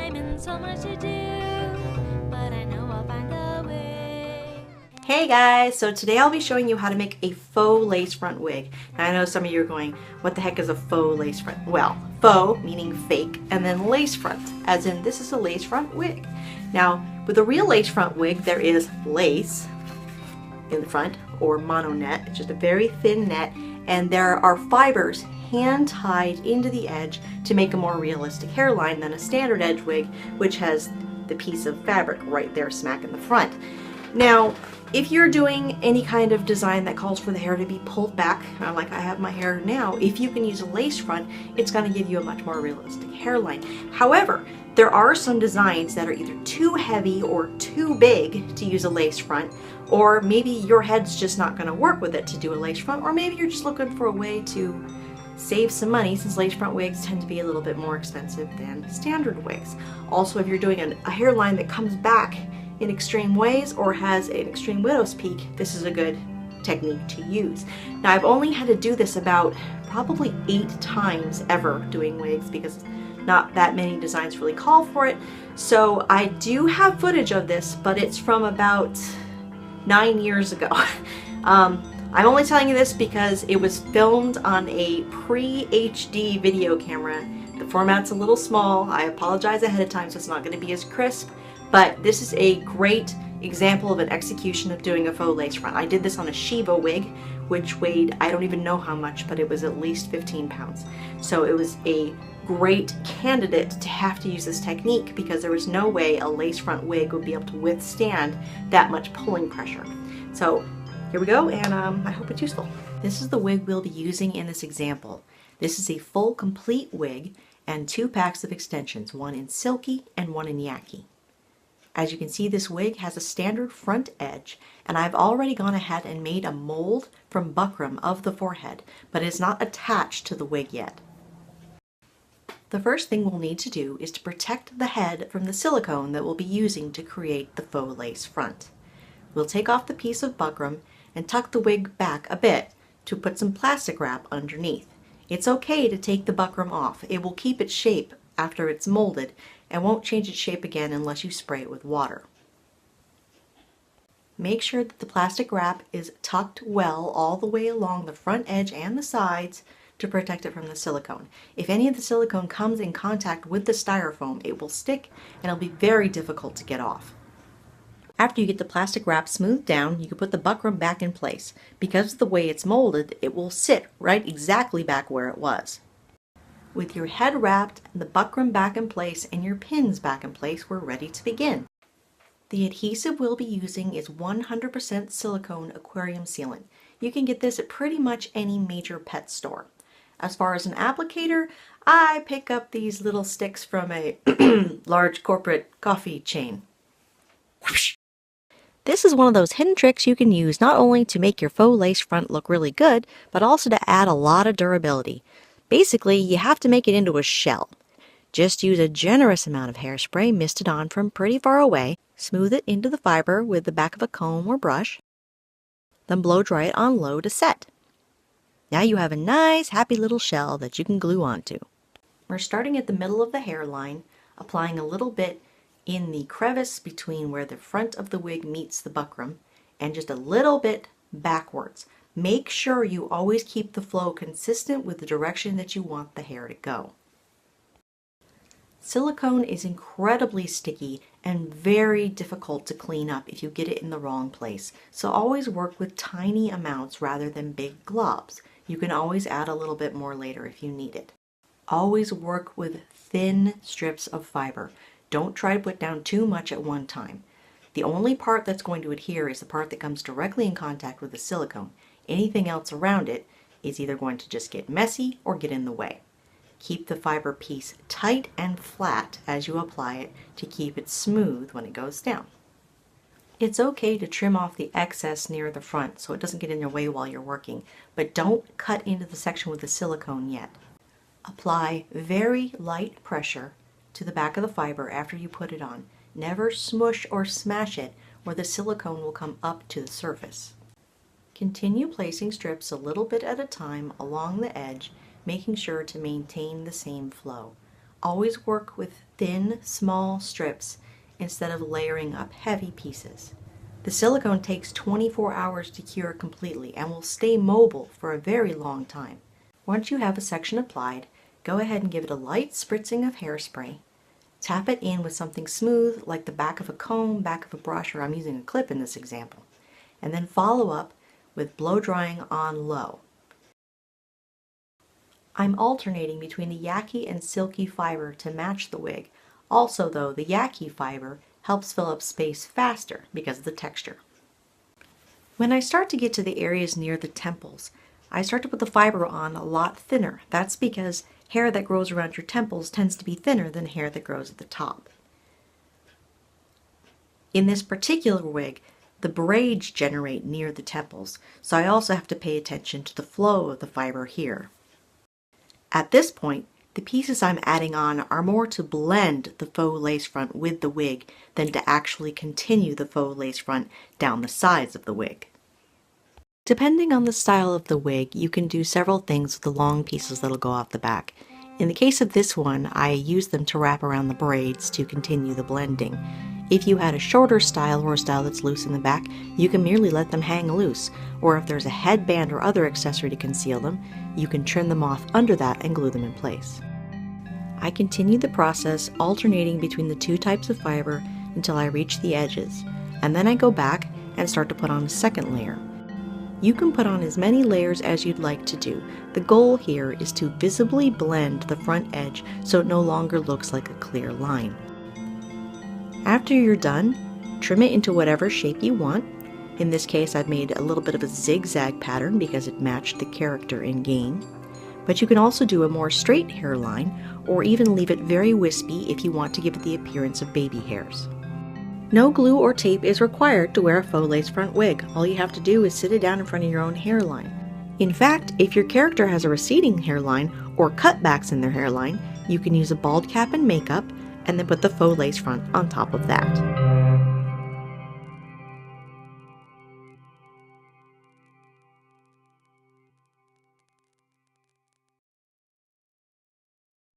time and so much to do, but I know I'll find a way. Hey guys, so today I'll be showing you how to make a faux lace front wig. Now I know some of you are going, what the heck is a faux lace front? Well, faux meaning fake, and then lace front, as in this is a lace front wig. Now, with a real lace front wig, there is lace in the front, or mono net, it's just a very thin net, and there are fibers hand tied into the edge to make a more realistic hairline than a standard edge wig, which has the piece of fabric right there smack in the front. Now, if you're doing any kind of design that calls for the hair to be pulled back, like I have my hair now, if you can use a lace front, it's going to give you a much more realistic hairline. However, there are some designs that are either too heavy or too big to use a lace front, or maybe your head's just not going to work with it to do a lace front, or maybe you're just looking for a way to save some money, since lace front wigs tend to be a little bit more expensive than standard wigs. Also, if you're doing a hairline that comes back in extreme ways or has an extreme widow's peak, this is a good technique to use. Now, I've only had to do this about probably 8 times ever doing wigs because not that many designs really call for it. So I do have footage of this, but it's from about 9 years ago. I'm only telling you this because it was filmed on a pre-HD video camera. The format's a little small. I apologize ahead of time, so it's not going to be as crisp. But this is a great example of an execution of doing a faux lace front. I did this on a Shiva wig, which weighed, I don't even know how much, but it was at least 15 pounds. So it was a great candidate to have to use this technique because there was no way a lace front wig would be able to withstand that much pulling pressure. So here we go, and I hope it's useful. This is the wig we'll be using in this example. This is a full complete wig and 2 packs of extensions, one in silky and one in yaki. As you can see, this wig has a standard front edge, and I've already gone ahead and made a mold from buckram of the forehead, but it is not attached to the wig yet. The first thing we'll need to do is to protect the head from the silicone that we'll be using to create the faux lace front. We'll take off the piece of buckram and tuck the wig back a bit to put some plastic wrap underneath. It's okay to take the buckram off. It will keep its shape after it's molded and won't change its shape again unless you spray it with water. Make sure that the plastic wrap is tucked well all the way along the front edge and the sides to protect it from the silicone. If any of the silicone comes in contact with the styrofoam, it will stick and it'll be very difficult to get off. After you get the plastic wrap smoothed down, you can put the buckram back in place. Because of the way it's molded, it will sit right exactly back where it was. With your head wrapped, the buckram back in place, and your pins back in place, we're ready to begin. The adhesive we'll be using is 100% silicone aquarium sealant. You can get this at pretty much any major pet store. As far as an applicator, I pick up these little sticks from a large corporate coffee chain. This is one of those hidden tricks you can use not only to make your faux lace front look really good, but also to add a lot of durability. Basically, you have to make it into a shell. Just use a generous amount of hairspray misted on from pretty far away, smooth it into the fiber with the back of a comb or brush, then blow dry it on low to set. Now you have a nice, happy little shell that you can glue onto. We're starting at the middle of the hairline, applying a little bit in the crevice between where the front of the wig meets the buckram, and just a little bit backwards. Make sure you always keep the flow consistent with the direction that you want the hair to go. Silicone is incredibly sticky and very difficult to clean up if you get it in the wrong place. So always work with tiny amounts rather than big globs. You can always add a little bit more later if you need it. Always work with thin strips of fiber. Don't try to put down too much at one time. The only part that's going to adhere is the part that comes directly in contact with the silicone. Anything else around it is either going to just get messy or get in the way. Keep the fiber piece tight and flat as you apply it to keep it smooth when it goes down. It's okay to trim off the excess near the front so it doesn't get in your way while you're working, but don't cut into the section with the silicone yet. Apply very light pressure to the back of the fiber after you put it on. Never smush or smash it, or the silicone will come up to the surface. Continue placing strips a little bit at a time along the edge, making sure to maintain the same flow. Always work with thin, small strips instead of layering up heavy pieces. The silicone takes 24 hours to cure completely and will stay mobile for a very long time. Once you have a section applied, go ahead and give it a light spritzing of hairspray. Tap it in with something smooth like the back of a comb, back of a brush, or I'm using a clip in this example. And then follow up with blow drying on low. I'm alternating between the yaki and silky fiber to match the wig. Also though, the yaki fiber helps fill up space faster because of the texture. When I start to get to the areas near the temples, I start to put the fiber on a lot thinner. That's because hair that grows around your temples tends to be thinner than hair that grows at the top. In this particular wig, the braids generate near the temples, so I also have to pay attention to the flow of the fiber here. At this point, the pieces I'm adding on are more to blend the faux lace front with the wig than to actually continue the faux lace front down the sides of the wig. Depending on the style of the wig, you can do several things with the long pieces that'll go off the back. In the case of this one, I used them to wrap around the braids to continue the blending. If you had a shorter style or a style that's loose in the back, you can merely let them hang loose, or if there's a headband or other accessory to conceal them, you can trim them off under that and glue them in place. I continue the process alternating between the two types of fiber until I reach the edges, and then I go back and start to put on a second layer. You can put on as many layers as you'd like to do. The goal here is to visibly blend the front edge so it no longer looks like a clear line. After you're done, trim it into whatever shape you want. In this case, I've made a little bit of a zigzag pattern because it matched the character in game. But you can also do a more straight hairline or even leave it very wispy if you want to give it the appearance of baby hairs. No glue or tape is required to wear a faux lace front wig. All you have to do is sit it down in front of your own hairline. In fact, if your character has a receding hairline or cutbacks in their hairline, you can use a bald cap and makeup and then put the faux lace front on top of that.